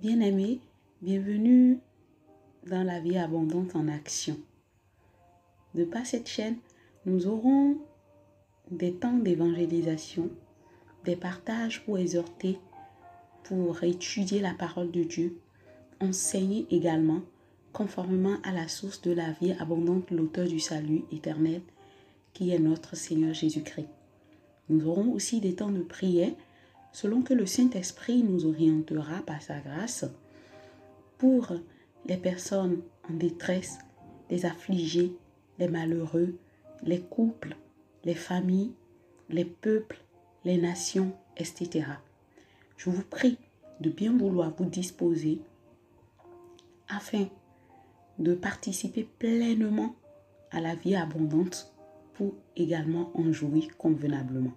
Bien-aimés, bienvenue dans la vie abondante en action. De par cette chaîne, nous aurons des temps d'évangélisation, des partages pour exhorter, pour étudier la parole de Dieu, enseigner également, conformément à la source de la vie abondante, l'auteur du salut éternel, qui est notre Seigneur Jésus-Christ. Nous aurons aussi des temps de prière, selon que le Saint-Esprit nous orientera par sa grâce, pour les personnes en détresse, les affligés, les malheureux, les couples, les familles, les peuples, les nations, etc. Je vous prie de bien vouloir vous disposer afin de participer pleinement à la vie abondante pour également en jouir convenablement.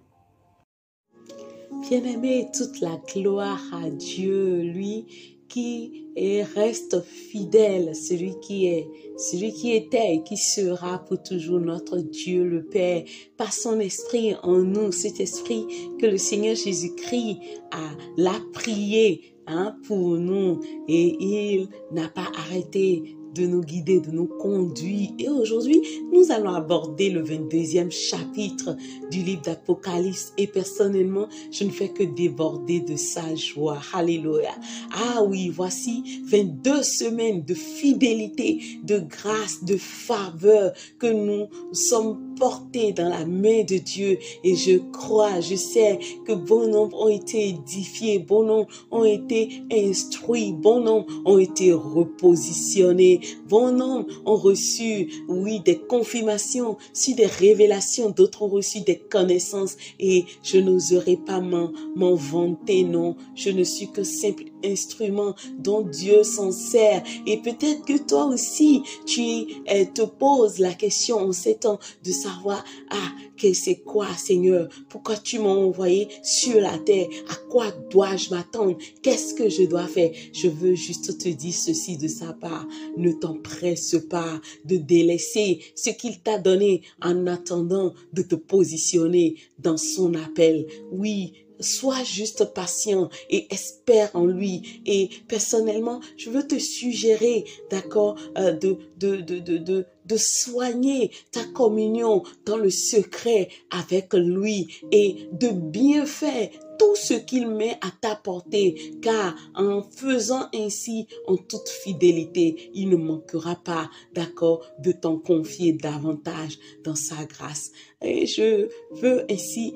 Bien-aimé, toute la gloire à Dieu, lui qui reste fidèle, celui qui était et qui sera pour toujours notre Dieu le Père, par son esprit en nous, cet esprit que le Seigneur Jésus-Christ l'a prié pour nous, et il n'a pas arrêté de nous guider, de nous conduire. Et aujourd'hui, nous allons aborder le 22e chapitre du livre d'Apocalypse. Et personnellement, je ne fais que déborder de sa joie. Alléluia. Ah oui, voici 22 semaines de fidélité, de grâce, de faveur que nous sommes portés dans la main de Dieu. Et je crois, je sais que bon nombre ont été édifiés, bon nombre ont été instruits, bon nombre ont été repositionnés. Bon nombre ont reçu, oui, des confirmations, sur des révélations, d'autres ont reçu des connaissances et je n'oserai pas m'en vanter, non. Je ne suis que simple instrument dont Dieu s'en sert. Et peut-être que toi aussi, tu te poses la question en ces temps de savoir, que c'est quoi, Seigneur? Pourquoi tu m'as envoyé sur la terre? À quoi dois-je m'attendre? Qu'est-ce que je dois faire? Je veux juste te dire ceci de sa part. Ne t'empresse pas de délaisser ce qu'il t'a donné en attendant de te positionner dans son appel. Oui, sois juste patient et espère en lui. Et personnellement, je veux te suggérer, d'accord, de soigner ta communion dans le secret avec lui et de bien faire tout ce qu'il met à ta portée, car en faisant ainsi, en toute fidélité, il ne manquera pas, d'accord, de t'en confier davantage dans sa grâce. Et je veux ainsi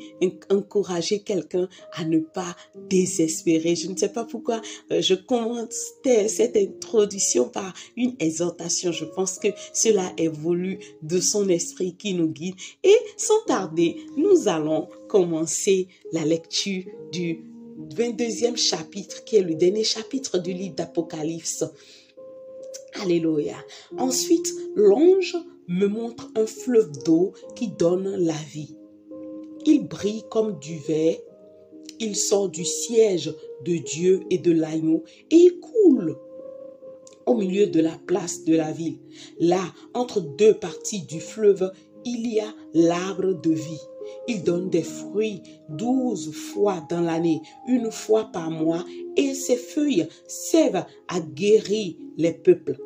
encourager quelqu'un à ne pas désespérer. Je ne sais pas pourquoi je commençais cette introduction par une exhortation. Je pense que cela est voulu de son esprit qui nous guide. Et sans tarder, nous allons commencer la lecture du 22e chapitre, qui est le dernier chapitre du livre d'Apocalypse. Alléluia. Ensuite, l'ange me montre un fleuve d'eau qui donne la vie. Il brille comme du verre. Il sort du siège de Dieu et de l'agneau et il coule au milieu de la place de la ville. Là, entre deux parties du fleuve, il y a l'arbre de vie. Il donne des fruits 12 fois dans l'année, une fois par mois, et ses feuilles servent à guérir les peuples.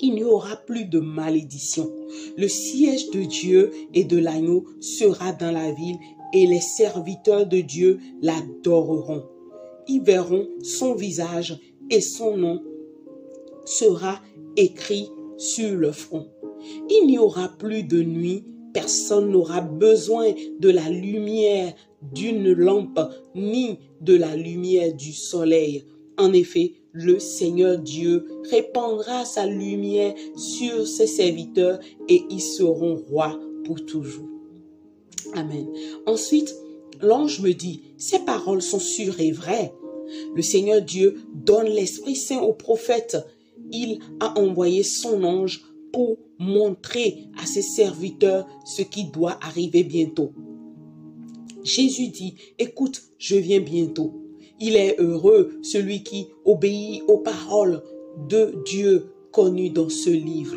Il n'y aura plus de malédiction. Le siège de Dieu et de l'agneau sera dans la ville et les serviteurs de Dieu l'adoreront. Ils verront son visage et son nom sera écrit sur le front. Il n'y aura plus de nuit. Personne n'aura besoin de la lumière d'une lampe ni de la lumière du soleil. En effet, le Seigneur Dieu répandra sa lumière sur ses serviteurs et ils seront rois pour toujours. Amen. Ensuite, l'ange me dit, ces paroles sont sûres et vraies. Le Seigneur Dieu donne l'Esprit Saint aux prophètes. Il a envoyé son ange pour montrer à ses serviteurs ce qui doit arriver bientôt. Jésus dit, écoute, je viens bientôt. Il est heureux celui qui obéit aux paroles de Dieu connues dans ce livre.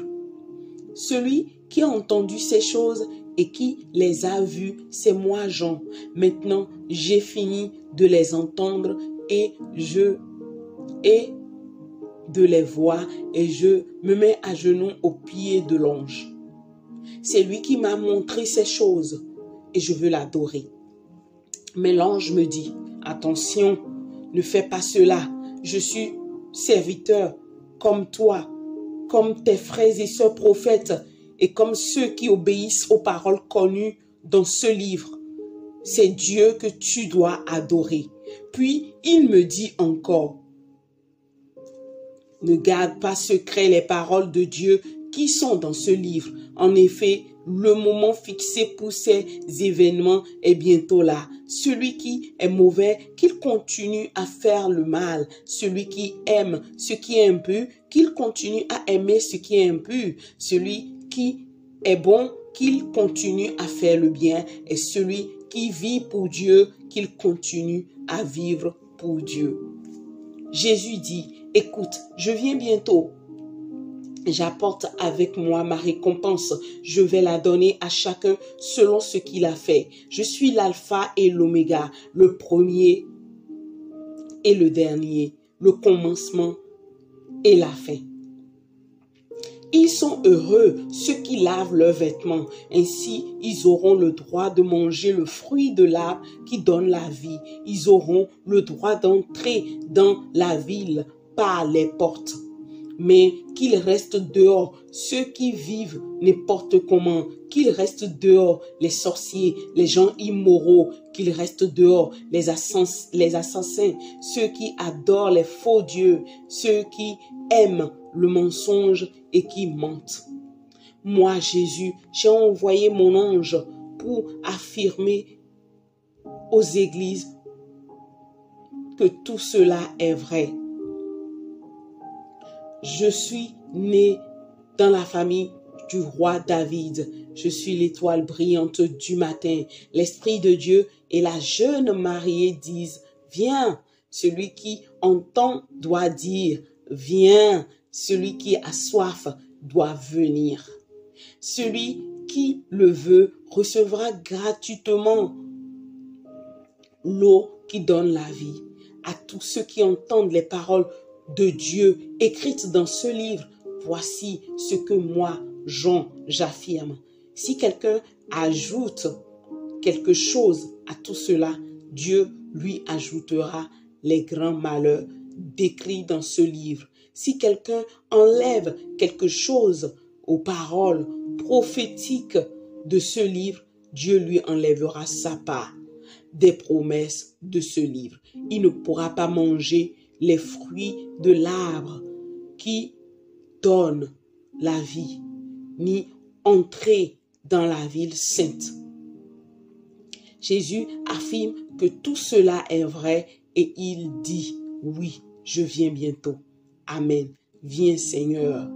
Celui qui a entendu ces choses et qui les a vues, c'est moi Jean. Maintenant, j'ai fini de les entendre et je et de les voir et je me mets à genoux aux pieds de l'ange. C'est lui qui m'a montré ces choses et je veux l'adorer. Mais l'ange me dit, attention, ne fais pas cela. Je suis serviteur comme toi, comme tes frères et sœurs prophètes et comme ceux qui obéissent aux paroles connues dans ce livre. C'est Dieu que tu dois adorer. Puis il me dit encore, ne garde pas secret les paroles de Dieu qui sont dans ce livre. En effet, le moment fixé pour ces événements est bientôt là. Celui qui est mauvais, qu'il continue à faire le mal. Celui qui aime ce qui est impur, qu'il continue à aimer ce qui est impur. Celui qui est bon, qu'il continue à faire le bien. Et celui qui vit pour Dieu, qu'il continue à vivre pour Dieu. Jésus dit, écoute, je viens bientôt. J'apporte avec moi ma récompense. Je vais la donner à chacun selon ce qu'il a fait. Je suis l'alpha et l'oméga, le premier et le dernier, le commencement et la fin. Ils sont heureux, ceux qui lavent leurs vêtements. Ainsi, ils auront le droit de manger le fruit de l'arbre qui donne la vie. Ils auront le droit d'entrer dans la ville par les portes. Mais qu'ils restent dehors ceux qui vivent n'importe comment, qu'ils restent dehors les sorciers, les gens immoraux, qu'ils restent dehors les assassins, ceux qui adorent les faux dieux, ceux qui aiment le mensonge et qui mentent. Moi, Jésus, j'ai envoyé mon ange pour affirmer aux églises que tout cela est vrai. Je suis né dans la famille du roi David. Je suis l'étoile brillante du matin. L'Esprit de Dieu et la jeune mariée disent, viens. Celui qui entend doit dire, viens. Celui qui a soif doit venir. Celui qui le veut recevra gratuitement l'eau qui donne la vie. À tous ceux qui entendent les paroles de Dieu écrites dans ce livre, voici ce que moi, Jean, j'affirme. Si quelqu'un ajoute quelque chose à tout cela, Dieu lui ajoutera les grands malheurs décrits dans ce livre. Si quelqu'un enlève quelque chose aux paroles prophétiques de ce livre, Dieu lui enlèvera sa part des promesses de ce livre. Il ne pourra pas manger les fruits de l'arbre qui donne la vie, ni entrer dans la ville sainte. Jésus affirme que tout cela est vrai et il dit, oui, je viens bientôt. Amen. Viens Seigneur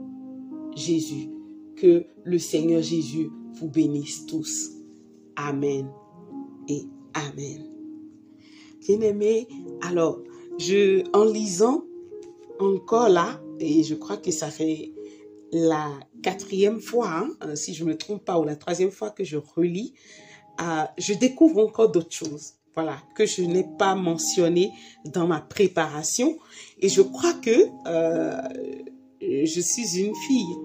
Jésus. Que le Seigneur Jésus vous bénisse tous. Amen et Amen. Bien-aimés, alors, en lisant encore là, et je crois que ça fait la 4e fois, si je ne me trompe pas, ou la 3e fois que je relis, je découvre encore d'autres choses, voilà, que je n'ai pas mentionné dans ma préparation. Et je crois que je suis une fille,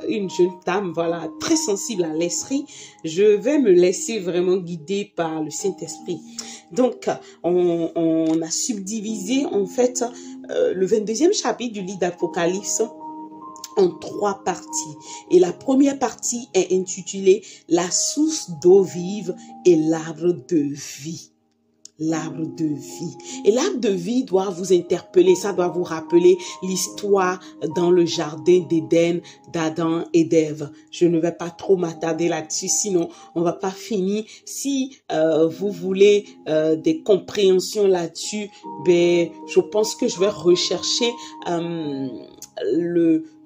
une jeune dame, voilà, très sensible à l'esprit. Je vais me laisser vraiment guider par le Saint-Esprit. Donc, on a subdivisé en fait le 22e chapitre du livre d'Apocalypse en 3 parties. Et la première partie est intitulée « La source d'eau vive et l'arbre de vie ». L'arbre de vie. Et l'arbre de vie doit vous interpeller, ça doit vous rappeler l'histoire dans le jardin d'Éden, d'Adam et d'Ève. Je ne vais pas trop m'attarder là-dessus, sinon on va pas finir. Si vous voulez des compréhensions là-dessus, ben, je pense que je vais rechercher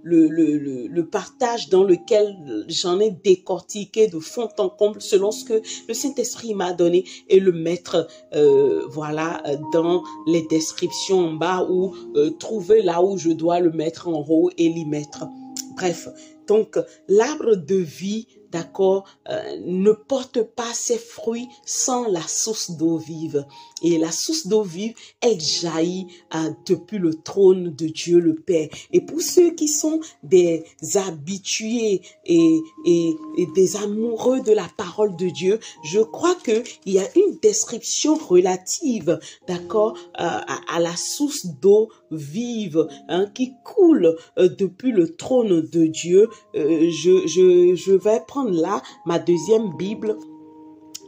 le partage dans lequel j'en ai décortiqué de fond en comble selon ce que le Saint-Esprit m'a donné et le mettre voilà dans les descriptions en bas ou trouver là où je dois le mettre en haut et l'y mettre. Bref, donc l'arbre de vie d'accord, ne porte pas ses fruits sans la source d'eau vive. Et la source d'eau vive, elle jaillit depuis le trône de Dieu le Père. Et pour ceux qui sont des habitués et des amoureux de la parole de Dieu, je crois qu'il y a une description relative, d'accord, à la source d'eau vive qui coule depuis le trône de Dieu. Je vais prendre là ma deuxième Bible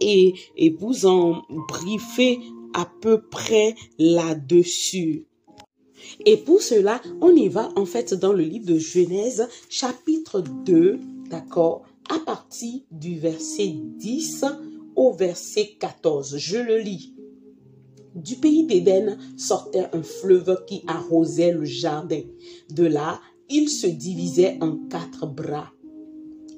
et vous en briefer à peu près là-dessus. Et pour cela, on y va en fait dans le livre de Genèse, chapitre 2, d'accord, à partir du verset 10 au verset 14. Je le lis. Du pays d'Éden sortait un fleuve qui arrosait le jardin. De là, il se divisait en 4 bras.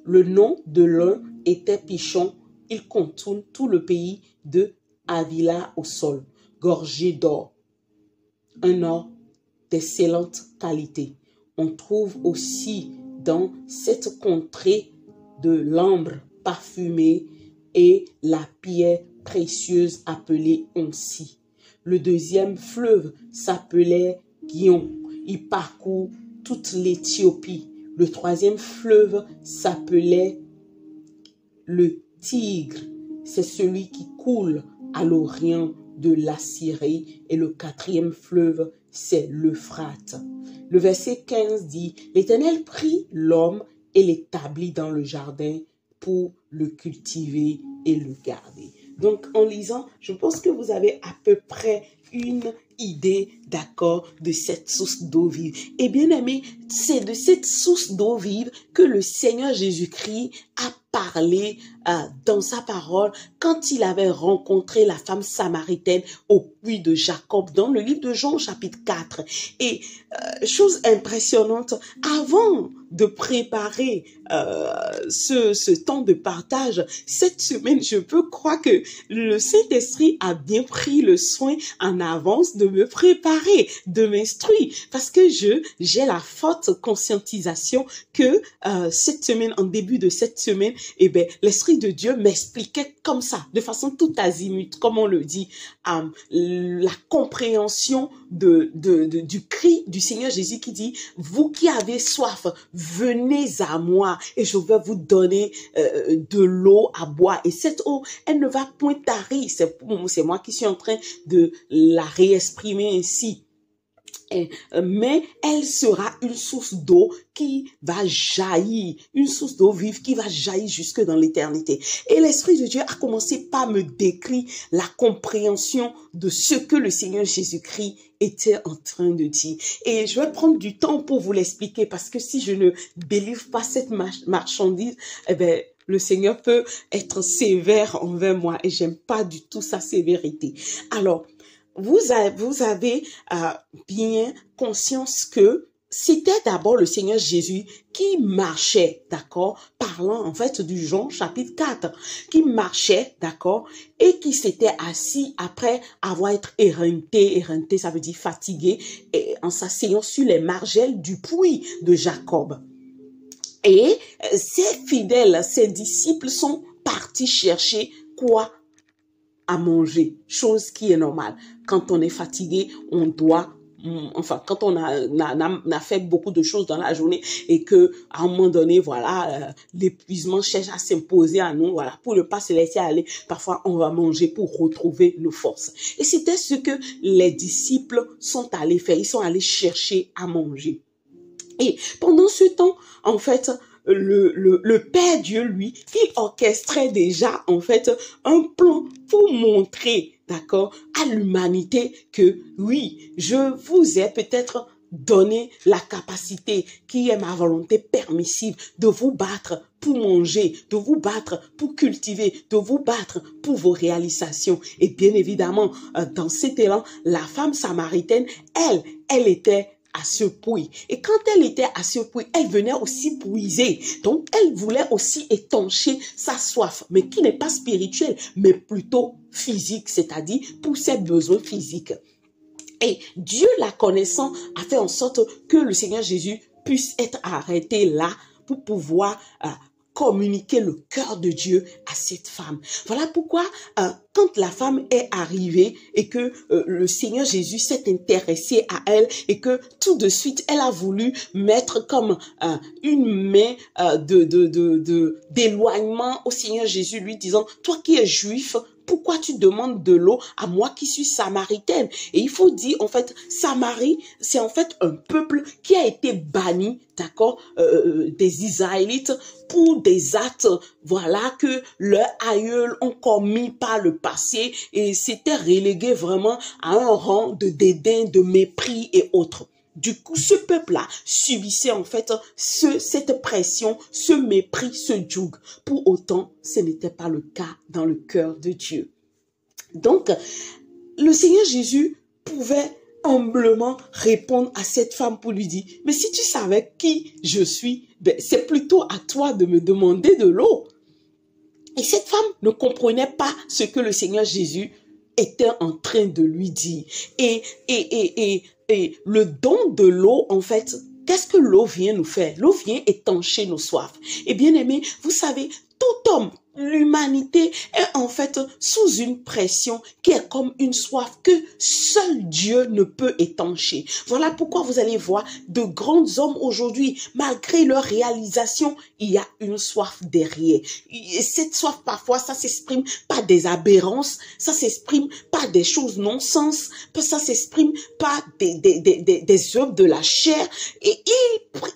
Le nom de l'un était Pichon. Il contourne tout le pays de Havila au sol, gorgé d'or. Un or d'excellente qualité. On trouve aussi dans cette contrée de l'ambre parfumé et la pierre précieuse appelée oncie. Le deuxième fleuve s'appelait Gihon. Il parcourt toute l'Éthiopie. Le troisième fleuve s'appelait le Tigre. C'est celui qui coule à l'orient de l'Assyrie. Et le quatrième fleuve, c'est l'Euphrate. Le verset 15 dit, l'Éternel prit l'homme et l'établit dans le jardin pour le cultiver et le garder. Donc, en lisant, je pense que vous avez à peu près une idée, d'accord, de cette source d'eau vive. Et bien aimé, c'est de cette source d'eau vive que le Seigneur Jésus-Christ a parlé dans sa parole quand il avait rencontré la femme samaritaine au puits de Jacob dans le livre de Jean chapitre 4. Et chose impressionnante, avant de préparer ce temps de partage, cette semaine, je peux croire que le Saint-Esprit a bien pris le soin en avance de me préparer, de m'instruire, parce que j'ai la forte conscientisation que cette semaine, en début de cette semaine, eh ben, l'Esprit de Dieu m'expliquait comme ça, de façon tout azimut, comme on le dit, la compréhension du cri du Seigneur Jésus qui dit, vous qui avez soif, venez à moi et je vais vous donner de l'eau à boire. Et cette eau, elle ne va point tarir. C'est moi qui suis en train de la réexprimer ainsi. Mais elle sera une source d'eau qui va jaillir, une source d'eau vive qui va jaillir jusque dans l'éternité. Et l'Esprit de Dieu a commencé par me décrire la compréhension de ce que le Seigneur Jésus-Christ était en train de dire. Et je vais prendre du temps pour vous l'expliquer parce que si je ne délivre pas cette marchandise, eh ben, le Seigneur peut être sévère envers moi et j'aime pas du tout sa sévérité. Alors, vous avez bien conscience que c'était d'abord le Seigneur Jésus qui marchait, d'accord, parlant en fait du Jean chapitre 4, qui marchait, d'accord, et qui s'était assis après avoir été éreinté, ça veut dire fatigué, et en s'asseyant sur les margelles du puits de Jacob. Et ses fidèles, ses disciples sont partis chercher quoi? À manger, chose qui est normale. Quand on est fatigué, on doit, enfin, quand on a fait beaucoup de choses dans la journée et que à un moment donné, voilà, l'épuisement cherche à s'imposer à nous, voilà, pour ne pas se laisser aller, parfois on va manger pour retrouver nos forces. Et c'était ce que les disciples sont allés faire, ils sont allés chercher à manger. Et pendant ce temps, en fait, le Père Dieu, lui, qui orchestrait déjà, en fait, un plan pour montrer, d'accord, à l'humanité que, oui, je vous ai peut-être donné la capacité, qui est ma volonté permissive, de vous battre pour manger, de vous battre pour cultiver, de vous battre pour vos réalisations. Et bien évidemment, dans cet élan, la femme samaritaine, elle était à ce puits. Et quand elle était à ce puits, elle venait aussi puiser. Donc, elle voulait aussi étancher sa soif, mais qui n'est pas spirituelle, mais plutôt physique, c'est-à-dire pour ses besoins physiques. Et Dieu, la connaissant, a fait en sorte que le Seigneur Jésus puisse être arrêté là pour pouvoir communiquer le cœur de Dieu à cette femme. Voilà pourquoi quand la femme est arrivée et que le Seigneur Jésus s'est intéressé à elle et que tout de suite elle a voulu mettre comme une main d'éloignement au Seigneur Jésus, lui disant, toi qui es juif, pourquoi tu demandes de l'eau à moi qui suis samaritaine? Et il faut dire, en fait, Samarie, c'est en fait un peuple qui a été banni, d'accord, des Israélites pour des actes, voilà, que leurs aïeuls ont commis par le passé et c'était relégué vraiment à un rang de dédain, de mépris et autres. Du coup, ce peuple-là subissait en fait cette pression, ce mépris, ce joug. Pour autant, ce n'était pas le cas dans le cœur de Dieu. Donc, le Seigneur Jésus pouvait humblement répondre à cette femme pour lui dire, mais si tu savais qui je suis, ben, c'est plutôt à toi de me demander de l'eau. Et cette femme ne comprenait pas ce que le Seigneur Jésus était en train de lui dire. Et le don de l'eau, en fait, qu'est-ce que l'eau vient nous faire? L'eau vient étancher nos soifs. Et bien aimé, vous savez, tout homme, l'humanité est en fait sous une pression qui est comme une soif que seul Dieu ne peut étancher. Voilà pourquoi vous allez voir de grands hommes aujourd'hui, malgré leur réalisation, il y a une soif derrière. Et cette soif, parfois, ça s'exprime par des aberrances, ça s'exprime par des choses non-sens, ça s'exprime par des œuvres de la chair et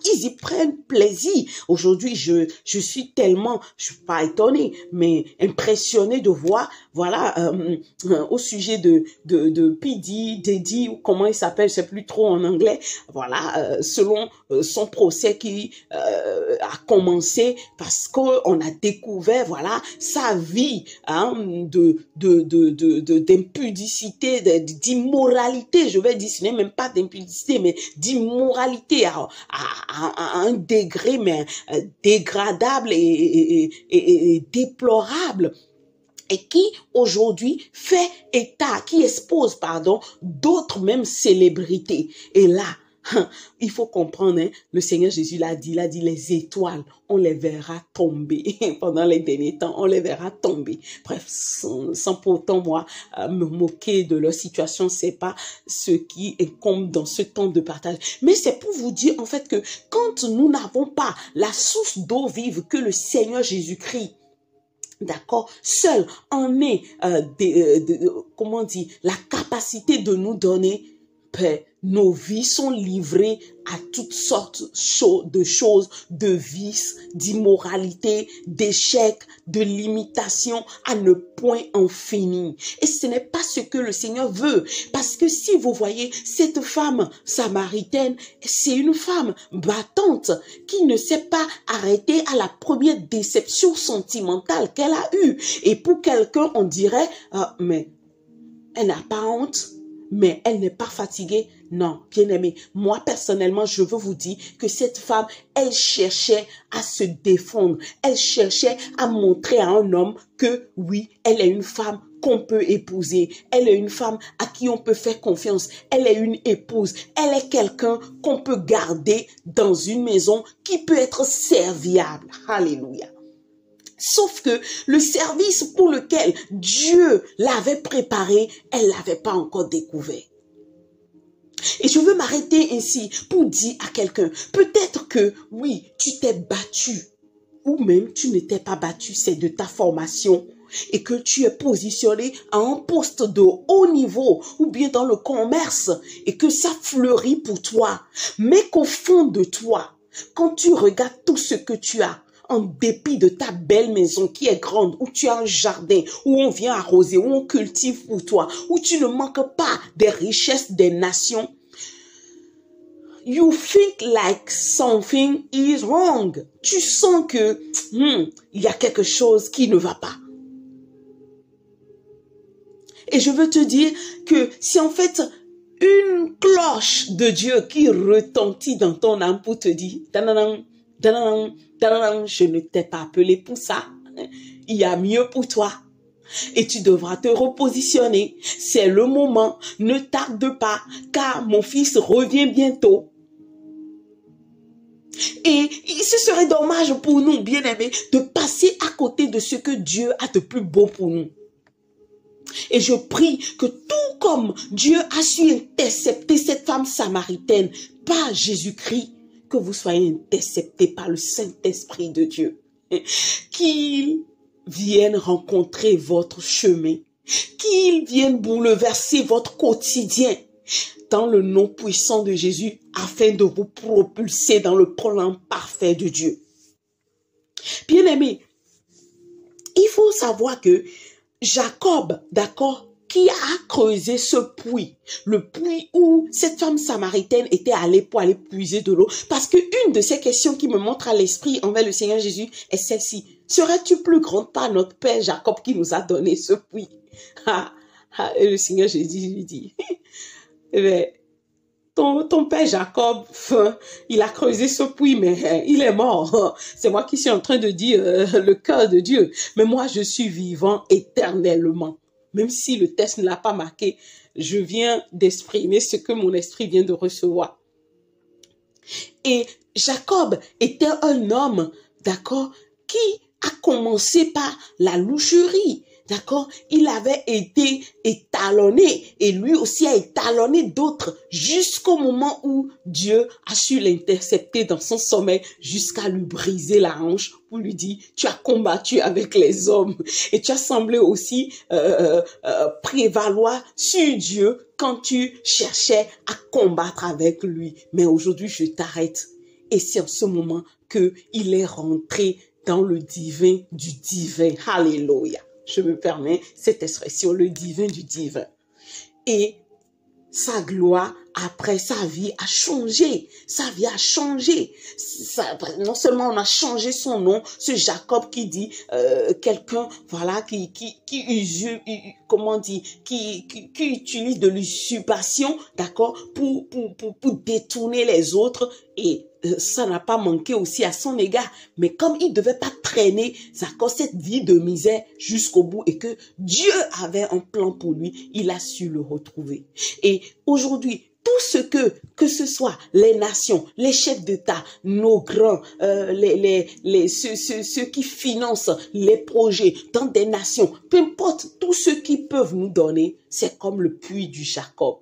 ils y prennent plaisir. Aujourd'hui, je suis tellement, je suis pas étonnée, mais impressionné de voir, voilà, au sujet de Diddy, ou comment il s'appelle, je sais plus trop en anglais, voilà, selon son procès qui a commencé parce qu'on a découvert, voilà, sa vie hein, d'impudicité, d'immoralité, je vais dire, ce n'est même pas d'impudicité, mais d'immoralité à un degré mais dégradable et déplorable, et qui aujourd'hui fait état, qui expose, pardon, d'autres même célébrités. Et là, il faut comprendre, hein, le Seigneur Jésus l'a dit, les étoiles, on les verra tomber. Pendant les derniers temps, on les verra tomber. Bref, sans pourtant, moi, me moquer de leur situation, c'est pas ce qui incombe dans ce temps de partage. Mais c'est pour vous dire, en fait, que quand nous n'avons pas la source d'eau vive que le Seigneur Jésus-Christ, d'accord, seul en est, comment dire, la capacité de nous donner, ben, nos vies sont livrées à toutes sortes de choses, de vices, d'immoralité, d'échecs, de limitations, à ne point en finir. Et ce n'est pas ce que le Seigneur veut. Parce que si vous voyez, cette femme samaritaine, c'est une femme battante qui ne s'est pas arrêtée à la première déception sentimentale qu'elle a eue. Et pour quelqu'un, on dirait, mais elle n'a pas honte. Mais elle n'est pas fatiguée. Non, bien aimé, moi personnellement, je veux vous dire que cette femme, elle cherchait à se défendre. Elle cherchait à montrer à un homme que oui, elle est une femme qu'on peut épouser. Elle est une femme à qui on peut faire confiance. Elle est une épouse. Elle est quelqu'un qu'on peut garder dans une maison qui peut être serviable. Alléluia. Sauf que le service pour lequel Dieu l'avait préparé, elle ne l'avait pas encore découvert. Et je veux m'arrêter ici pour dire à quelqu'un, peut-être que oui, tu t'es battu, ou même tu ne t'es pas battu, c'est de ta formation, et que tu es positionné à un poste de haut niveau, ou bien dans le commerce, et que ça fleurit pour toi, mais qu'au fond de toi, quand tu regardes tout ce que tu as, en dépit de ta belle maison qui est grande, où tu as un jardin, où on vient arroser, où on cultive pour toi, où tu ne manques pas des richesses des nations, you think like something is wrong. Tu sens que il y a quelque chose qui ne va pas. Et je veux te dire que si en fait une cloche de Dieu qui retentit dans ton âme pour te dire je ne t'ai pas appelé pour ça. Il y a mieux pour toi. Et tu devras te repositionner. C'est le moment. Ne tarde pas, car mon fils revient bientôt. Et ce serait dommage pour nous, bien-aimés, de passer à côté de ce que Dieu a de plus beau pour nous. Et je prie que tout comme Dieu a su intercepter cette femme samaritaine par Jésus-Christ, que vous soyez interceptés par le Saint-Esprit de Dieu. Qu'il vienne rencontrer votre chemin. Qu'il vienne bouleverser votre quotidien dans le nom puissant de Jésus afin de vous propulser dans le plan parfait de Dieu. Bien-aimés, il faut savoir que Jacob, d'accord, qui a creusé ce puits, le puits où cette femme samaritaine était allée pour aller puiser de l'eau, parce que une de ces questions qui me montre à l'esprit envers le Seigneur Jésus est celle-ci: serais-tu plus grande par notre père Jacob qui nous a donné ce puits? Et le Seigneur Jésus lui dit, ton père Jacob, il a creusé ce puits, mais il est mort. C'est moi qui suis en train de dire le cœur de Dieu. Mais moi, je suis vivant éternellement. Même si le texte ne l'a pas marqué, je viens d'exprimer ce que mon esprit vient de recevoir. Et Jacob était un homme, d'accord, qui a commencé par la loucherie. D'accord? Il avait été étalonné et lui aussi a étalonné d'autres jusqu'au moment où Dieu a su l'intercepter dans son sommeil jusqu'à lui briser la hanche pour lui dire: tu as combattu avec les hommes et tu as semblé aussi prévaloir sur Dieu quand tu cherchais à combattre avec lui. Mais aujourd'hui, je t'arrête. Et c'est en ce moment qu'il est rentré dans le divin du divin. Alléluia. Je me permets cette expression, le divin du divin. Et sa gloire, après, sa vie a changé. Sa vie a changé. Non seulement on a changé son nom, ce Jacob qui dit quelqu'un, voilà, qui utilise de l'usurpation, d'accord, pour détourner les autres. Et ça n'a pas manqué aussi à son égard. Mais comme il ne devait pas traîner cette vie de misère jusqu'au bout et que Dieu avait un plan pour lui, il a su le retrouver. Et aujourd'hui, tout ce que ce soit les nations, les chefs d'État, nos grands, ceux qui financent les projets dans des nations, peu importe, tous ceux qui peuvent nous donner, c'est comme le puits du Jacob.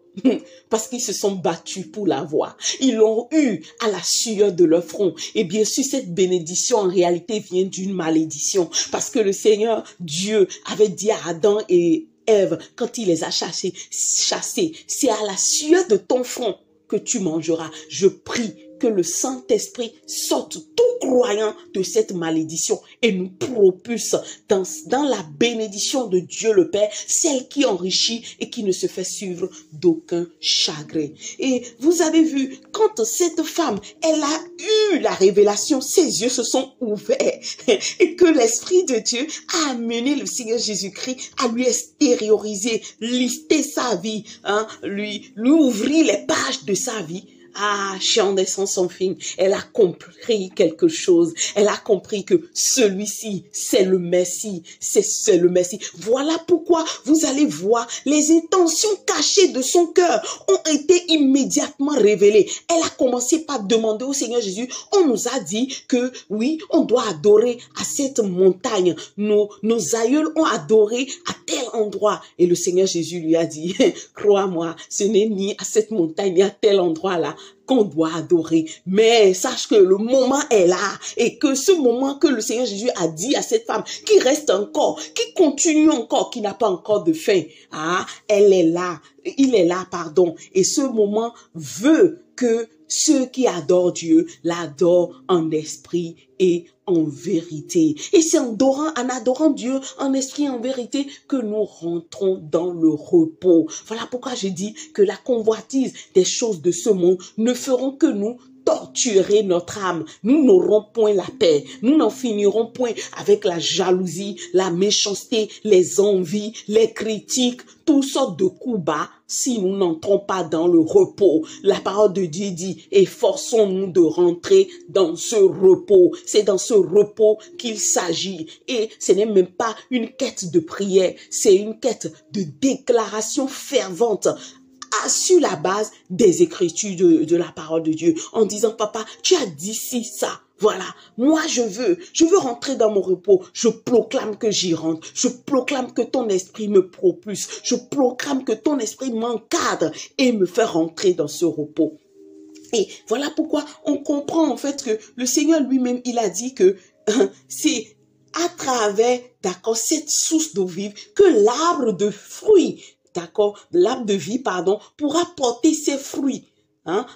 Parce qu'ils se sont battus pour l'avoir. Ils l'ont eu à la sueur de leur front. Et bien sûr, cette bénédiction en réalité vient d'une malédiction. Parce que le Seigneur Dieu avait dit à Adam et Ève, quand il les a chassés, c'est à la sueur de ton front que tu mangeras. Je prie que le Saint-Esprit sorte tout croyant de cette malédiction et nous propulse dans la bénédiction de Dieu le Père, celle qui enrichit et qui ne se fait suivre d'aucun chagrin. Et vous avez vu, quand cette femme, elle a eu la révélation, ses yeux se sont ouverts et que l'Esprit de Dieu a amené le Seigneur Jésus-Christ à lui extérioriser, lister sa vie, lui ouvrir les pages de sa vie. Chant des sans fin, elle a compris quelque chose. Elle a compris que celui-ci, c'est le Messie. C'est le Messie. Voilà pourquoi vous allez voir les intentions cachées de son cœur ont été immédiatement révélées. Elle a commencé par demander au Seigneur Jésus. On nous a dit que oui, on doit adorer à cette montagne. Nos aïeuls ont adoré à tel endroit. Et le Seigneur Jésus lui a dit, crois-moi, ce n'est ni à cette montagne ni à tel endroit-là qu'on doit adorer. Mais sache que le moment est là et que ce moment que le Seigneur Jésus a dit à cette femme qui reste encore, qui continue encore, qui n'a pas encore de fin, elle est là, il est là, pardon. Et ce moment veut que ceux qui adorent Dieu l'adorent en esprit et en vérité. Et c'est en adorant Dieu en esprit et en vérité que nous rentrons dans le repos. Voilà pourquoi je dis que la convoitise des choses de ce monde ne feront que nous torturer notre âme. Nous n'aurons point la paix. Nous n'en finirons point avec la jalousie, la méchanceté, les envies, les critiques, toutes sortes de coups bas si nous n'entrons pas dans le repos. La parole de Dieu dit, efforçons-nous de rentrer dans ce repos. C'est dans ce repos qu'il s'agit. Et ce n'est même pas une quête de prière, c'est une quête de déclaration fervente sur la base des écritures de la parole de Dieu, en disant, papa, tu as dit si ça. Voilà, moi je veux rentrer dans mon repos. Je proclame que j'y rentre. Je proclame que ton esprit me propulse. Je proclame que ton esprit m'encadre et me fait rentrer dans ce repos. Et voilà pourquoi on comprend en fait que le Seigneur lui-même, il a dit que c'est à travers, d'accord, cette source d'eau vive que l'arbre de fruits, d'accord, l'arbre de vie, pardon, pourra porter ses fruits,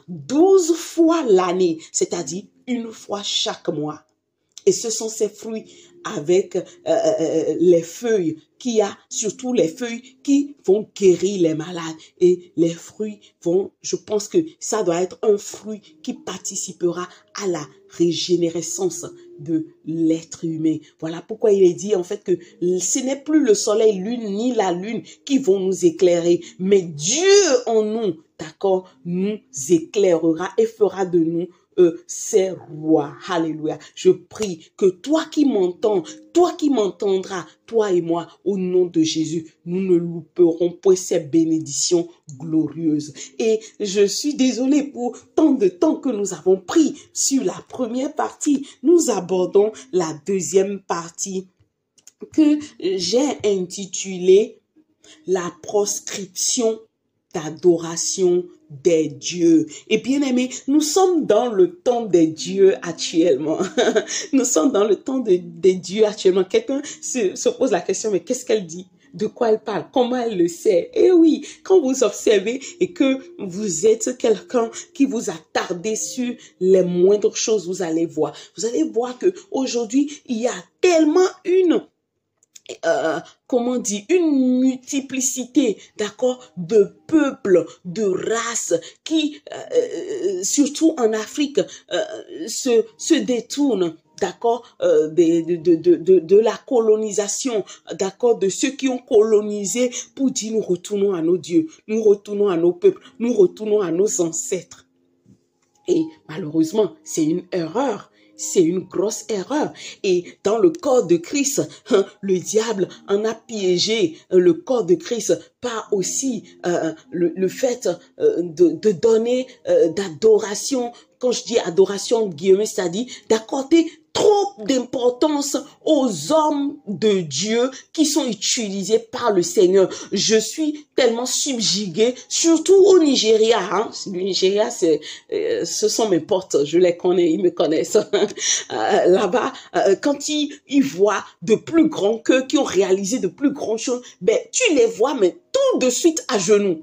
12 fois l'année, c'est-à-dire une fois chaque mois. Et ce sont ces fruits avec les feuilles qui a, surtout les feuilles qui vont guérir les malades. Et les fruits vont, je pense que ça doit être un fruit qui participera à la régénérescence de l'être humain. Voilà pourquoi il est dit en fait que ce n'est plus le soleil, lune, ni la lune qui vont nous éclairer, mais Dieu en nous, d'accord, nous éclairera et fera de nous c'est roi. Alléluia. Je prie que toi qui m'entends, toi qui m'entendras, toi et moi, au nom de Jésus, nous ne louperons pas ces bénédictions glorieuses. Et je suis désolée pour tant de temps que nous avons pris sur la première partie. Nous abordons la deuxième partie que j'ai intitulée la proscription d'adoration des dieux. Et bien aimé, nous sommes dans le temps des dieux actuellement. Nous sommes dans le temps des dieux actuellement. Quelqu'un se pose la question, mais qu'est-ce qu'elle dit? De quoi elle parle? Comment elle le sait? Eh oui, quand vous observez et que vous êtes quelqu'un qui vous attardez sur les moindres choses, vous allez voir. Vous allez voir que aujourd'hui, il y a tellement comment dire, une multiplicité, d'accord, de peuples, de races qui, surtout en Afrique, se détournent, d'accord, de la colonisation, d'accord, de ceux qui ont colonisé pour dire nous retournons à nos dieux, nous retournons à nos peuples, nous retournons à nos ancêtres. Et malheureusement, c'est une erreur. C'est une grosse erreur. Et dans le corps de Christ, le diable en a piégé le corps de Christ par aussi le fait de donner d'adoration. Quand je dis adoration, guillemets, c'est-à-dire d'accorder trop d'importance aux hommes de Dieu qui sont utilisés par le Seigneur. Je suis tellement subjuguée, surtout au Nigeria. Le Nigeria, ce sont mes potes, je les connais, ils me connaissent. Là-bas, quand ils voient de plus grands qu'eux, qui ont réalisé de plus grandes choses, ben tu les vois, mais tout de suite à genoux.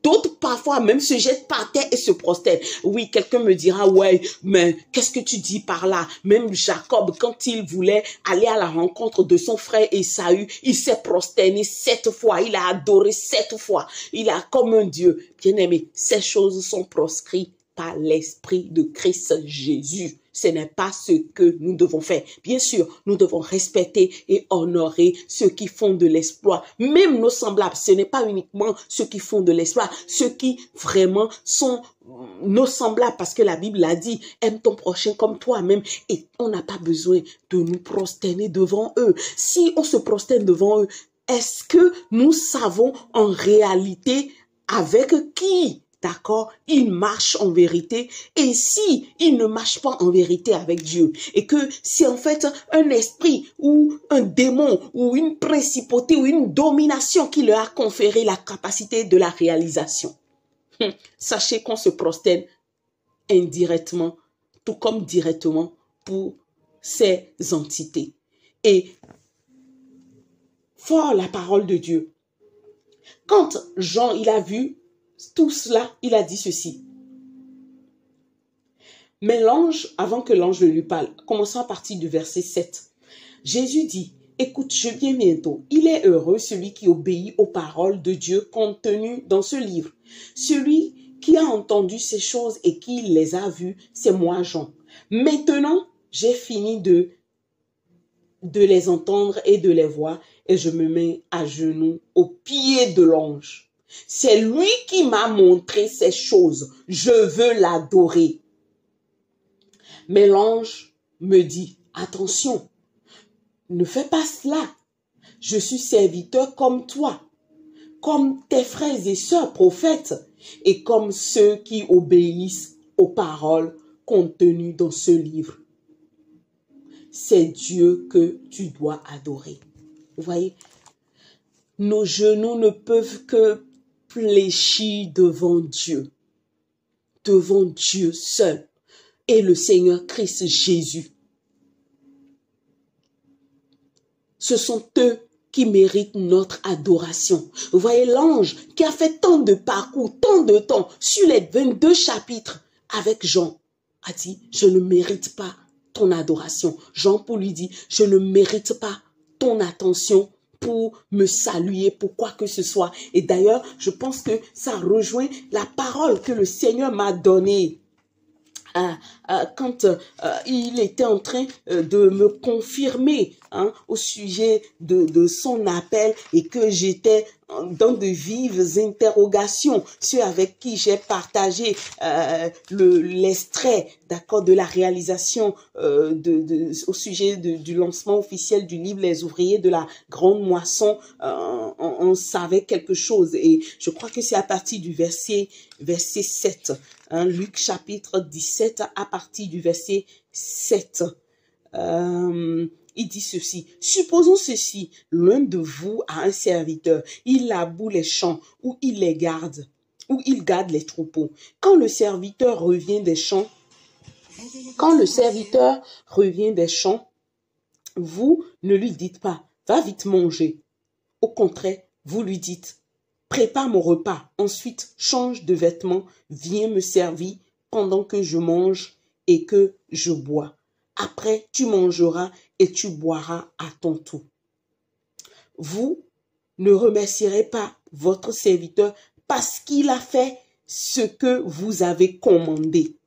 D'autres parfois même se jettent par terre et se prosternent. Oui, quelqu'un me dira, ouais, mais qu'est-ce que tu dis par là? Même Jacob, quand il voulait aller à la rencontre de son frère Ésaü, il s'est prosterné 7 fois, il a adoré 7 fois. Il a comme un Dieu. Bien aimé, ces choses sont proscrites par l'Esprit de Christ Jésus. Ce n'est pas ce que nous devons faire. Bien sûr, nous devons respecter et honorer ceux qui font de l'exploit. Même nos semblables, ce n'est pas uniquement ceux qui font de l'exploit, ceux qui vraiment sont nos semblables, parce que la Bible a dit, aime ton prochain comme toi-même, et on n'a pas besoin de nous prosterner devant eux. Si on se prosterne devant eux, est-ce que nous savons en réalité avec qui, d'accord, il marche en vérité? Et si il ne marche pas en vérité avec Dieu, et que c'est en fait un esprit ou un démon ou une principauté ou une domination qui leur a conféré la capacité de la réalisation, sachez qu'on se prosterne indirectement, tout comme directement pour ces entités. Et fort la parole de Dieu. Quand Jean, il a vu tout cela, il a dit ceci. Mais l'ange, avant que l'ange lui parle, commençons à partir du verset 7. Jésus dit, écoute, je viens bientôt. Il est heureux celui qui obéit aux paroles de Dieu contenues dans ce livre. Celui qui a entendu ces choses et qui les a vues, c'est moi, Jean. Maintenant, j'ai fini de les entendre et de les voir, et je me mets à genoux au pied de l'ange. C'est lui qui m'a montré ces choses. Je veux l'adorer. Mais l'ange me dit, attention, ne fais pas cela. Je suis serviteur comme toi. comme tes frères et sœurs prophètes et comme ceux qui obéissent aux paroles contenues dans ce livre. C'est Dieu que tu dois adorer. Vous voyez, nos genoux ne peuvent que fléchir devant Dieu seul et le Seigneur Christ Jésus. Ce sont eux qui méritent notre adoration. Vous voyez, l'ange qui a fait tant de parcours, tant de temps sur les 22 chapitres avec Jean a dit, je ne mérite pas ton adoration. Jean-Paul lui dit, je ne mérite pas ton attention pour me saluer, pour quoi que ce soit. Et d'ailleurs, je pense que ça rejoint la parole que le Seigneur m'a donnée quand il était en train de me confirmer au sujet de son appel et que j'étais dans de vives interrogations, ceux avec qui j'ai partagé l'extrait, d'accord, de la réalisation au sujet du lancement officiel du livre Les ouvriers de la grande moisson, on savait quelque chose et je crois que c'est à partir du verset 7, Luc chapitre 17 à partir du verset 7. Il dit ceci, supposons ceci, l'un de vous a un serviteur, il laboure les champs ou il les garde, ou il garde les troupeaux. Quand le serviteur revient des champs, vous ne lui dites pas, va vite manger. Au contraire, vous lui dites, prépare mon repas, ensuite change de vêtements, viens me servir pendant que je mange et que je bois. Après, tu mangeras et tu boiras à ton tour. Vous ne remercierez pas votre serviteur parce qu'il a fait ce que vous avez commandé.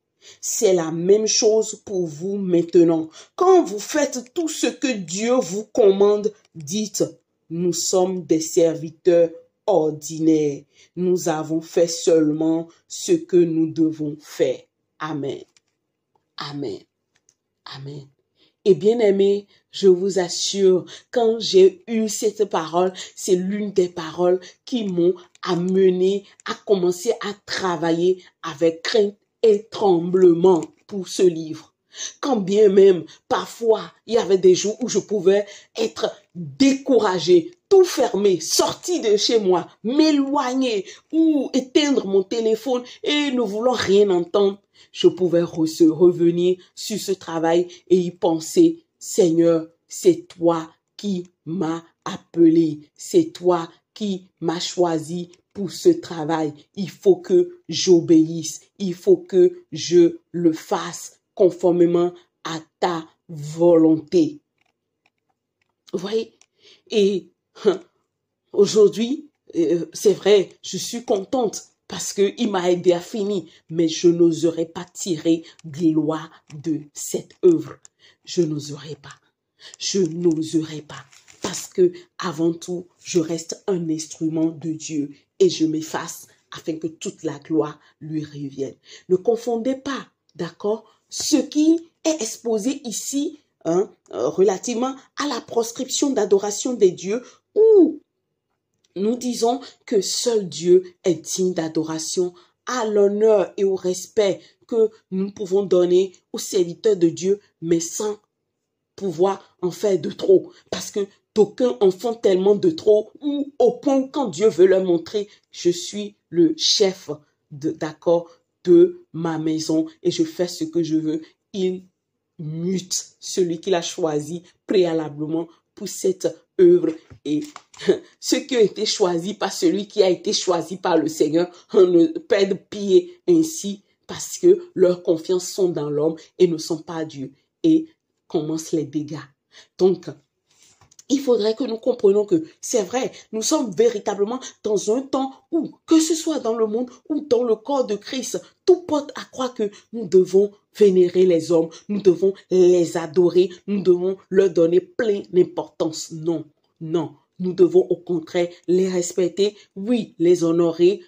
C'est la même chose pour vous maintenant. Quand vous faites tout ce que Dieu vous commande, dites, nous sommes des serviteurs ordinaires. Nous avons fait seulement ce que nous devons faire. Amen. Amen. Amen. Et bien aimé, je vous assure, quand j'ai eu cette parole, c'est l'une des paroles qui m'ont amené à commencer à travailler avec crainte et tremblement pour ce livre. Quand bien même, parfois, il y avait des jours où je pouvais être découragée, tout fermer, sortir de chez moi, m'éloigner ou éteindre mon téléphone et ne vouloir rien entendre. Je pouvais revenir sur ce travail et y penser, Seigneur, c'est toi qui m'as appelé, c'est toi qui m'as choisi pour ce travail. Il faut que j'obéisse, il faut que je le fasse conformément à ta volonté. Vous voyez? Et aujourd'hui, c'est vrai, je suis contente parce qu'il m'a aidé à finir, mais je n'oserais pas tirer gloire de cette œuvre. Je n'oserais pas. Je n'oserais pas. Parce que, avant tout, je reste un instrument de Dieu et je m'efface afin que toute la gloire lui revienne. Ne confondez pas, d'accord, ce qui est exposé ici, relativement à la proscription d'adoration des dieux, où nous disons que seul Dieu est digne d'adoration, à l'honneur et au respect que nous pouvons donner aux serviteurs de Dieu, mais sans pouvoir en faire de trop. Parce que d'aucuns en font tellement de trop, ou au point où quand Dieu veut leur montrer, je suis le chef d'accord de ma maison et je fais ce que je veux, il mute celui qu'il a choisi préalablement pour cette œuvre. Et ceux qui ont été choisis par celui qui a été choisi par le Seigneur ne perdent pied ainsi parce que leurs confiances sont dans l'homme et ne sont pas Dieu. Et commencent les dégâts. Donc, il faudrait que nous comprenions que c'est vrai, nous sommes véritablement dans un temps où, que ce soit dans le monde ou dans le corps de Christ, tout porte à croire que nous devons vénérer les hommes, nous devons les adorer, nous devons leur donner plein d'importance. Non, non, nous devons au contraire les respecter, oui, les honorer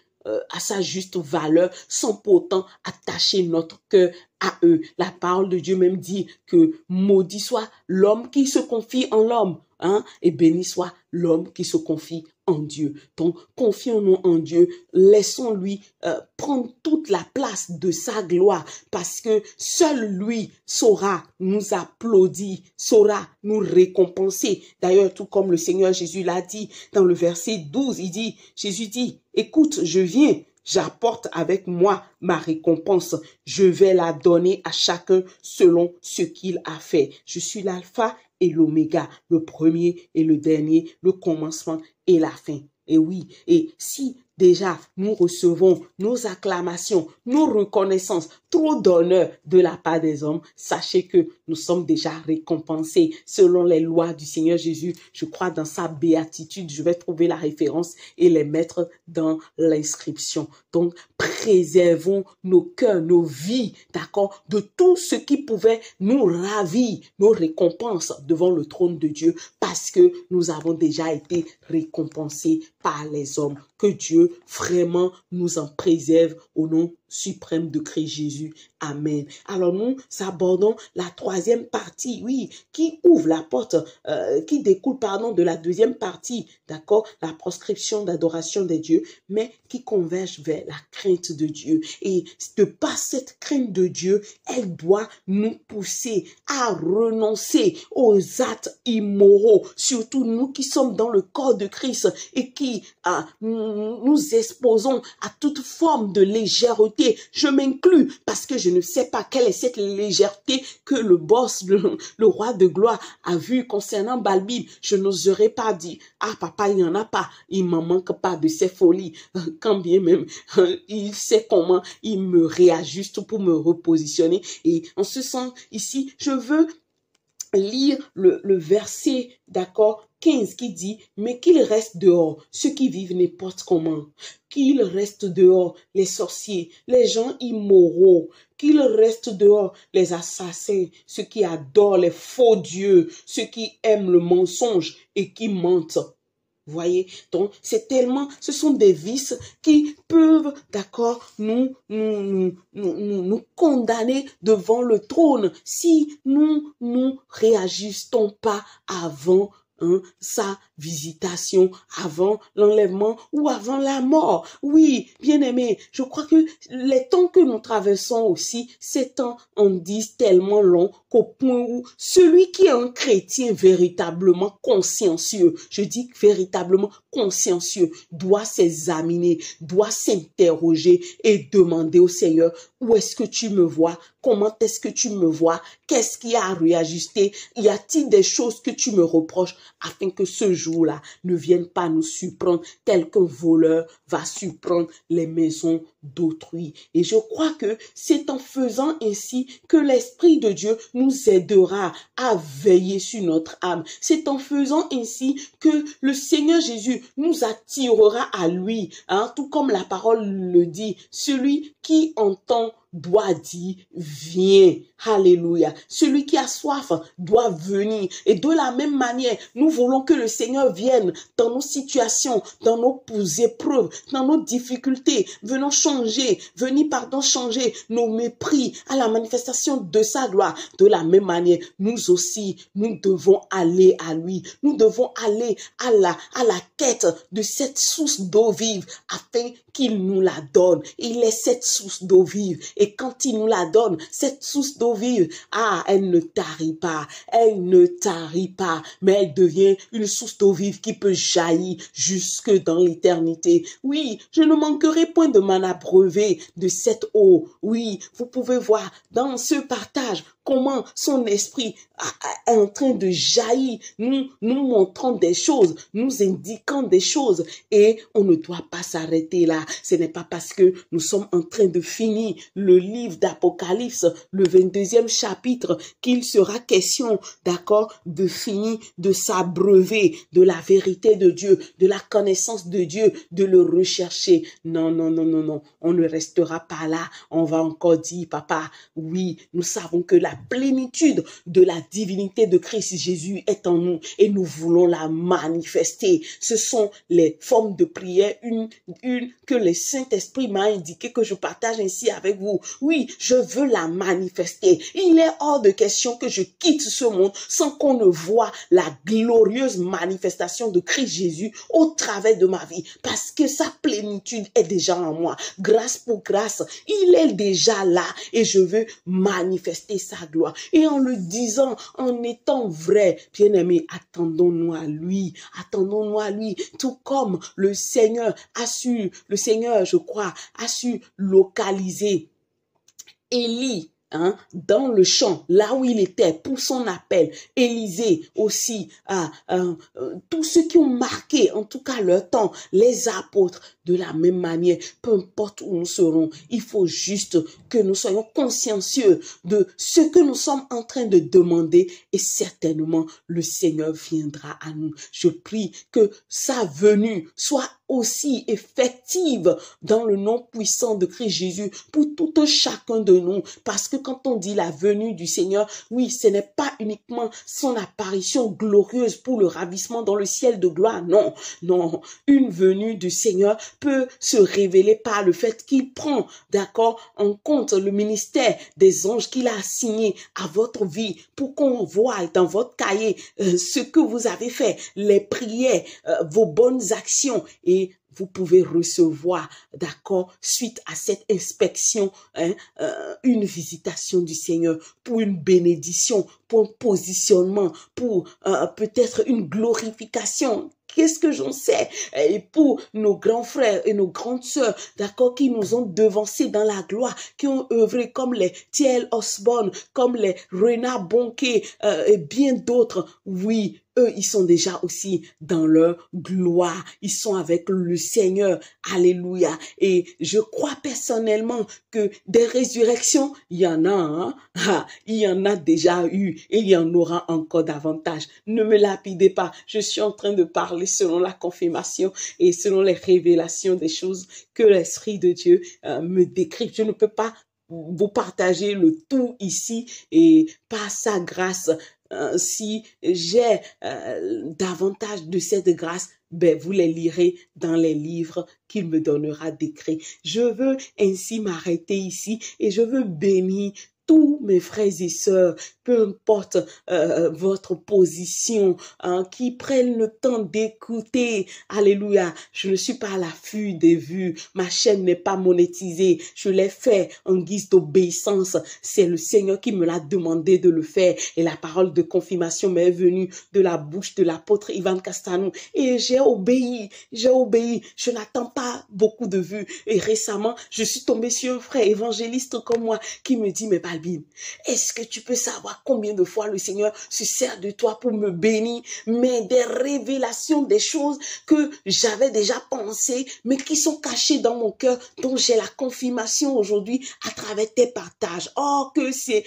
à sa juste valeur, sans pourtant attacher notre cœur à eux. La parole de Dieu même dit que maudit soit l'homme qui se confie en l'homme, et béni soit l'homme qui se confie en Dieu. Donc, confions-nous en Dieu. Laissons-lui prendre toute la place de sa gloire parce que seul lui saura nous applaudir, saura nous récompenser. D'ailleurs, tout comme le Seigneur Jésus l'a dit dans le verset 12, Jésus dit, écoute, je viens. J'apporte avec moi ma récompense. Je vais la donner à chacun selon ce qu'il a fait. Je suis l'alpha et l'oméga, le premier et le dernier, le commencement et la fin. Et oui, et si déjà nous recevons nos acclamations, nos reconnaissances, trop d'honneur de la part des hommes, sachez que nous sommes déjà récompensés selon les lois du Seigneur Jésus. Je crois dans sa béatitude, je vais trouver la référence et les mettre dans l'inscription. Donc, préservons nos cœurs, nos vies, d'accord, de tout ce qui pouvait nous ravir, nos récompenses devant le trône de Dieu, parce que nous avons déjà été récompensés par les hommes. Que Dieu vraiment nous en préserve au nom suprême de Christ Jésus. Amen. Alors nous abordons la troisième partie, oui, qui ouvre la porte, qui découle, pardon, de la deuxième partie, d'accord, la proscription d'adoration des dieux, mais qui converge vers la crainte de Dieu. Et de par cette crainte de Dieu, elle doit nous pousser à renoncer aux actes immoraux, surtout nous qui sommes dans le corps de Christ et qui nous exposons à toute forme de légèreté. Je m'inclus parce que je ne sais pas quelle est cette légèreté que le boss, le roi de gloire a vu concernant Balbine. Je n'oserais pas dire, ah papa, il n'y en a pas, il m'en manque pas de ses folies. Quand bien même, il sait comment il me réajuste pour me repositionner. Et en ce sens, ici, je veux lire le verset, d'accord, 15 qui dit, mais qu'ils restent dehors, ceux qui vivent n'importe comment, qu'ils restent dehors, les sorciers, les gens immoraux, qu'ils restent dehors, les assassins, ceux qui adorent les faux dieux, ceux qui aiment le mensonge et qui mentent. Vous voyez, donc c'est tellement, ce sont des vices qui peuvent, d'accord, nous condamner devant le trône si nous ne réagissons pas avant sa visitation, avant l'enlèvement ou avant la mort. Oui, bien aimé, je crois que les temps que nous traversons aussi, ces temps en disent tellement long qu'au point où celui qui est un chrétien véritablement consciencieux, je dis véritablement consciencieux, doit s'examiner, doit s'interroger et demander au Seigneur, où est-ce que tu me vois? Comment est-ce que tu me vois? Qu'est-ce qui a à réajuster? Y a-t-il des choses que tu me reproches afin que ce jour-là ne vienne pas nous surprendre tel qu'un voleur va surprendre les maisons d'autrui? Et je crois que c'est en faisant ainsi que l'Esprit de Dieu nous aidera à veiller sur notre âme. C'est en faisant ainsi que le Seigneur Jésus nous attirera à lui, hein, tout comme la parole le dit, celui qui entend doit dire, viens. Alléluia. Celui qui a soif doit venir. Et de la même manière, nous voulons que le Seigneur vienne dans nos situations, dans nos épreuves, dans nos difficultés. Venons changer, changer nos mépris à la manifestation de sa gloire. De la même manière, nous aussi, nous devons aller à lui. Nous devons aller à la quête de cette source d'eau vive afin qu'il nous la donne. Il est cette source d'eau vive. Et quand il nous la donne, cette source d'eau vive, elle ne tarit pas. Elle ne tarit pas. Mais elle devient une source d'eau vive qui peut jaillir jusque dans l'éternité. Oui, je ne manquerai point de m'en abreuver de cette eau. Oui, vous pouvez voir dans ce partage comment son esprit est en train de jaillir, nous montrant des choses, nous indiquant des choses, et on ne doit pas s'arrêter là. Ce n'est pas parce que nous sommes en train de finir le livre d'Apocalypse, le 22e chapitre, qu'il sera question, d'accord, de finir, de s'abreuver de la vérité de Dieu, de la connaissance de Dieu, de le rechercher. Non, non, non, non, non, on ne restera pas là. On va encore dire, papa, oui, nous savons que la plénitude de la divinité de Christ Jésus est en nous et nous voulons la manifester. Ce sont les formes de prière, une que le Saint-Esprit m'a indiqué que je partage ainsi avec vous. vous. Oui, je veux la manifester. Il est hors de question que je quitte ce monde sans qu'on ne voie la glorieuse manifestation de Christ Jésus au travers de ma vie, parce que sa plénitude est déjà en moi. Grâce pour grâce, il est déjà là et je veux manifester sa gloire. Et en le disant, en étant vrai, bien-aimés, attendons-nous à lui. Attendons-nous à lui, tout comme le Seigneur, je crois, a su localiser Élie, dans le champ, là où il était, pour son appel. Élisée aussi, tous ceux qui ont marqué, en tout cas leur temps, les apôtres, de la même manière, peu importe où nous serons, il faut juste que nous soyons consciencieux de ce que nous sommes en train de demander et certainement le Seigneur viendra à nous. Je prie que sa venue soit aussi effective dans le nom puissant de Christ Jésus pour tout un chacun de nous, parce que quand on dit la venue du Seigneur, oui, ce n'est pas uniquement son apparition glorieuse pour le ravissement dans le ciel de gloire, non, non, une venue du Seigneur peut se révéler par le fait qu'il prend, d'accord, en compte le ministère des anges qu'il a assigné à votre vie pour qu'on voie dans votre cahier ce que vous avez fait, les prières, vos bonnes actions, et vous pouvez recevoir, d'accord, suite à cette inspection, une visitation du Seigneur pour une bénédiction, pour un positionnement, pour peut-être une glorification. Qu'est-ce que j'en sais? Et pour nos grands frères et nos grandes sœurs, d'accord, qui nous ont devancés dans la gloire, qui ont œuvré comme les T.L. Osborne, comme les Rena Bonke et bien d'autres, oui, eux, ils sont déjà aussi dans leur gloire. Ils sont avec le Seigneur. Alléluia. Et je crois personnellement que des résurrections, il y en a, il y en a déjà eu et il y en aura encore davantage. Ne me lapidez pas. Je suis en train de parler selon la confirmation et selon les révélations des choses que l'Esprit de Dieu me décrit. Je ne peux pas vous partager le tout ici et par sa grâce, si j'ai davantage de cette grâce, ben vous les lirez dans les livres qu'il me donnera d'écrire. Je veux ainsi m'arrêter ici et je veux bénir tous mes frères et sœurs, peu importe votre position, qui prennent le temps d'écouter. Alléluia. Je ne suis pas à l'affût des vues. Ma chaîne n'est pas monétisée. Je l'ai fait en guise d'obéissance. C'est le Seigneur qui me l'a demandé de le faire. Et la parole de confirmation m'est venue de la bouche de l'apôtre Ivan Castanou. Et j'ai obéi. J'ai obéi. Je n'attends pas beaucoup de vues. Et récemment, je suis tombée sur un frère évangéliste comme moi qui me dit, mais Balbine, est-ce que tu peux savoir combien de fois le Seigneur se sert de toi pour me bénir, mais des révélations, des choses que j'avais déjà pensées, mais qui sont cachées dans mon cœur, dont j'ai la confirmation aujourd'hui à travers tes partages. Oh, que ces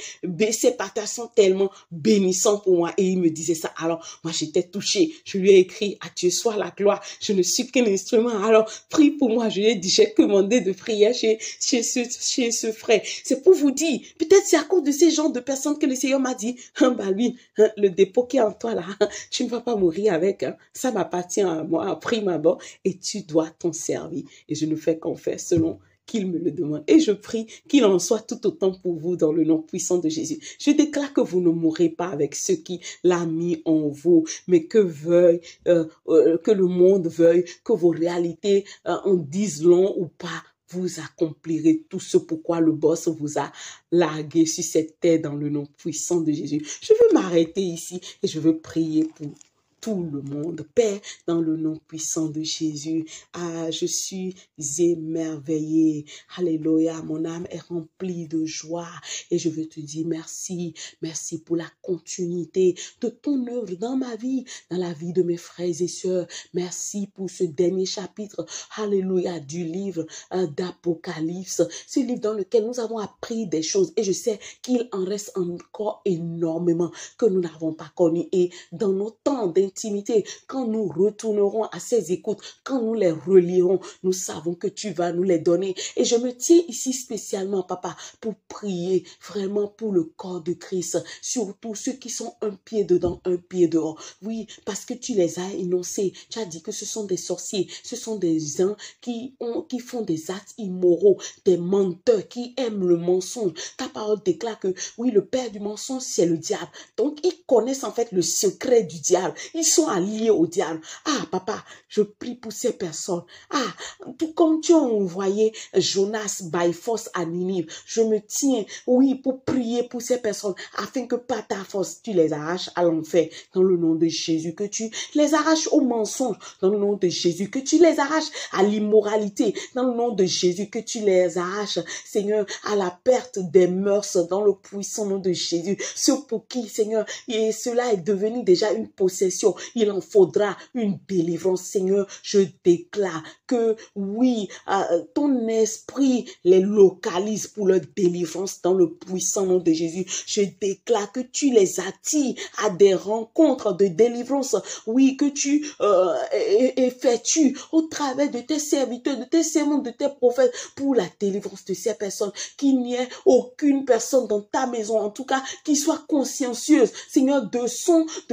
partages sont tellement bénissants pour moi. Et il me disait ça. Alors, moi, j'étais touchée. Je lui ai écrit, à Dieu soit la gloire. Je ne suis qu'un instrument. Alors, prie pour moi. Je lui ai dit, j'ai commandé de prier chez ce frère. C'est pour vous dire, peut-être c'est à cause de ces genres de personnes que le Seigneur m'a dit, bah lui, le dépôt qui est en toi là, tu ne vas pas mourir avec, ça m'appartient à moi, prime abord, et tu dois t'en servir. Et je ne fais qu'en faire selon qu'il me le demande. Et je prie qu'il en soit tout autant pour vous dans le nom puissant de Jésus. Je déclare que vous ne mourrez pas avec ce qui l'a mis en vous, mais que le monde veuille que vos réalités en disent long ou pas. Vous accomplirez tout ce pourquoi le boss vous a largué sur cette terre dans le nom puissant de Jésus. Je veux m'arrêter ici et je veux prier pour tout le monde. Père, dans le nom puissant de Jésus, je suis émerveillée. Alléluia, mon âme est remplie de joie et je veux te dire merci. Merci pour la continuité de ton œuvre dans ma vie, dans la vie de mes frères et sœurs. Merci pour ce dernier chapitre, alléluia, du livre d'Apocalypse. Ce livre dans lequel nous avons appris des choses et je sais qu'il en reste encore énormément que nous n'avons pas connu. Et dans nos temps intimité, quand nous retournerons à ces écoutes, quand nous les relirons, nous savons que tu vas nous les donner. Et je me tiens ici spécialement, papa, pour prier vraiment pour le corps de Christ, surtout ceux qui sont un pied dedans, un pied dehors. Oui, parce que tu les as énoncés. Tu as dit que ce sont des sorciers, ce sont des gens qui font des actes immoraux, des menteurs, qui aiment le mensonge. Ta parole déclare que oui, le père du mensonge, c'est le diable. Donc, ils connaissent en fait le secret du diable. Ils sont alliés au diable. Ah, papa, je prie pour ces personnes. Ah, tout comme tu as envoyé Jonas by force à Ninive, je me tiens, oui, pour prier pour ces personnes, afin que par ta force, tu les arraches à l'enfer, dans le nom de Jésus, que tu les arraches au mensonge, dans le nom de Jésus, que tu les arraches à l'immoralité, dans le nom de Jésus, que tu les arraches, Seigneur, à la perte des mœurs, dans le puissant nom de Jésus. Ceux pour qui, Seigneur, et cela est devenu déjà une possession, il en faudra une délivrance, Seigneur. Je déclare que, oui, ton esprit les localise pour leur délivrance dans le puissant nom de Jésus. Je déclare que tu les attires à des rencontres de délivrance, oui, que tu effectues au travers de tes serviteurs, de tes sermons, de tes prophètes, pour la délivrance de ces personnes, qu'il n'y ait aucune personne dans ta maison, en tout cas, qui soit consciencieuse, Seigneur, de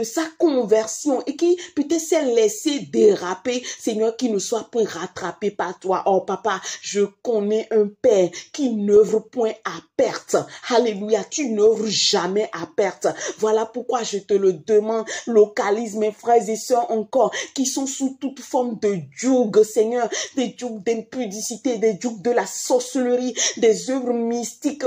sa conversion, et qui peut-être s'est laissé déraper, Seigneur, qui ne soit point rattrapé par toi. Oh papa, je connais un Père qui n'œuvre point à perte. Alléluia, tu n'œuvres jamais à perte. Voilà pourquoi je te le demande. Localise mes frères et sœurs encore qui sont sous toute forme de joug, Seigneur, des jougs d'impudicité, des jougs de la sorcellerie, des œuvres mystiques,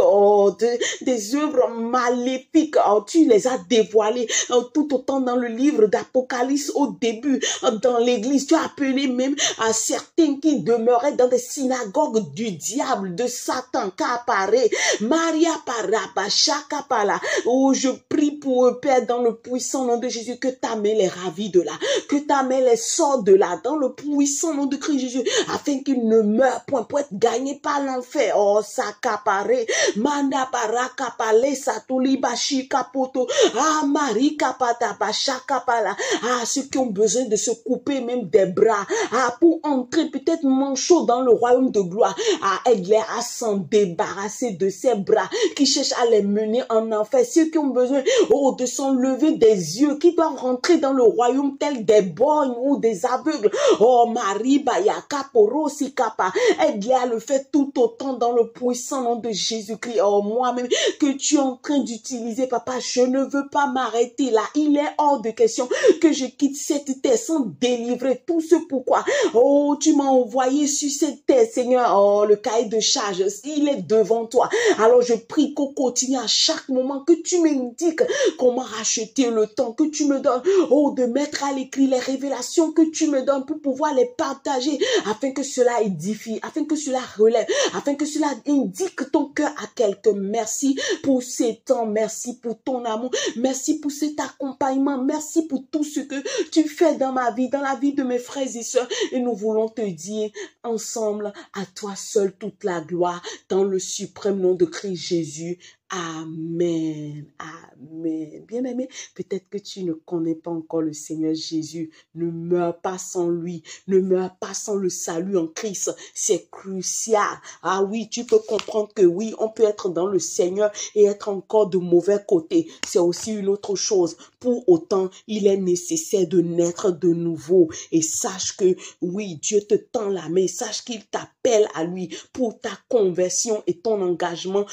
des œuvres maléfiques. Oh, tu les as dévoilées tout autant dans le livre d'Apocalypse au début, dans l'église. Tu as appelé même à certains qui demeuraient dans des synagogues du diable, de Satan, qu'apparaît Maria Paraba, Chakapala. Oh, je prie pour eux, Père, dans le puissant nom de Jésus, que ta main les ravit de là, que ta main les sort de là, dans le puissant nom de Christ Jésus, afin qu'ils ne meurent point pour être gagnés par l'enfer. Oh, Sakapare, Manda Parakapale, Satuli Bashi Kapoto, ah, Marie Kapata, Bachakapala, ah, ceux qui ont besoin de se couper même des bras, ah, pour entrer peut-être manchot dans le royaume de gloire, ah, aide-les à s'en débarrasser de ces bras qui cherchent à les mener en enfer, ceux qui ont besoin, oh, de s'enlever des yeux, qui doivent rentrer dans le royaume tel des borgnes ou des aveugles, oh, Marie Bayaka Porosi Kapa, aide-les à le faire tout autant dans le puissant nom de Jésus-Christ. Oh, moi-même, que tu es en train d'utiliser, papa, je ne veux pas m'arrêter là. Il est hors de question que je quitte cette terre sans délivrer tout ce pourquoi. Oh, tu m'as envoyé sur cette terre, Seigneur. Oh, le cahier de charge, il est devant toi. Alors, je prie qu'au quotidien, à chaque moment, que tu m'indiques comment racheter le temps, que tu me donnes, oh, de mettre à l'écrit les révélations que tu me donnes pour pouvoir les partager, afin que cela édifie, afin que cela relève, afin que cela indique ton cœur à quelqu'un. Merci pour ces temps, merci pour ton amour, merci pour cet accompagnement, merci pour tout ce que tu fais dans ma vie, dans la vie de mes frères et sœurs. Et nous voulons te dire ensemble, à toi seul toute la gloire, dans le suprême nom de Christ Jésus. Amen. Amen. Bien-aimé, peut-être que tu ne connais pas encore le Seigneur Jésus. Ne meurs pas sans lui. Ne meurs pas sans le salut en Christ. C'est crucial. Ah oui, tu peux comprendre que oui, on peut être dans le Seigneur et être encore de mauvais côté. C'est aussi une autre chose. Pour autant, il est nécessaire de naître de nouveau. Et sache que oui, Dieu te tend la main. Sache qu'il t'appelle à lui pour ta conversion et ton engagement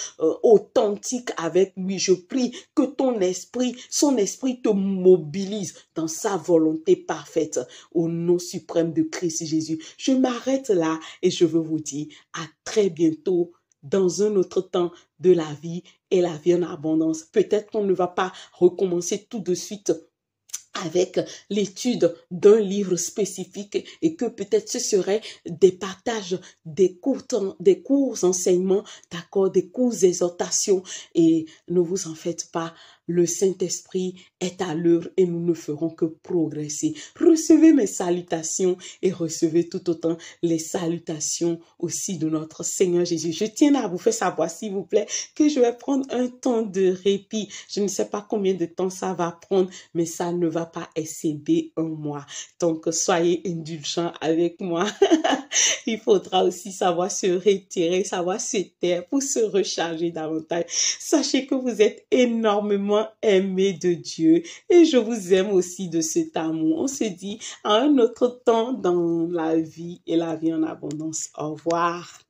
authentique avec lui. Je prie que ton esprit, son esprit te mobilise dans sa volonté parfaite au nom suprême de Christ Jésus. Je m'arrête là et je veux vous dire à très bientôt dans un autre temps de la vie et la vie en abondance. Peut-être qu'on ne va pas recommencer tout de suite avec l'étude d'un livre spécifique et que peut-être ce serait des partages, des courts enseignements, d'accord, des courts exhortations et ne vous en faites pas. le Saint-Esprit est à l'œuvre et nous ne ferons que progresser. Recevez mes salutations et recevez tout autant les salutations aussi de notre Seigneur Jésus. Je tiens à vous faire savoir, s'il vous plaît, que je vais prendre un temps de répit. Je ne sais pas combien de temps ça va prendre, mais ça ne va pas excéder un mois. Donc, soyez indulgents avec moi. Il faudra aussi savoir se retirer, savoir se taire pour se recharger davantage. Sachez que vous êtes énormément aimés de Dieu et je vous aime aussi de cet amour. On se dit à un autre temps dans la vie et la vie en abondance. Au revoir.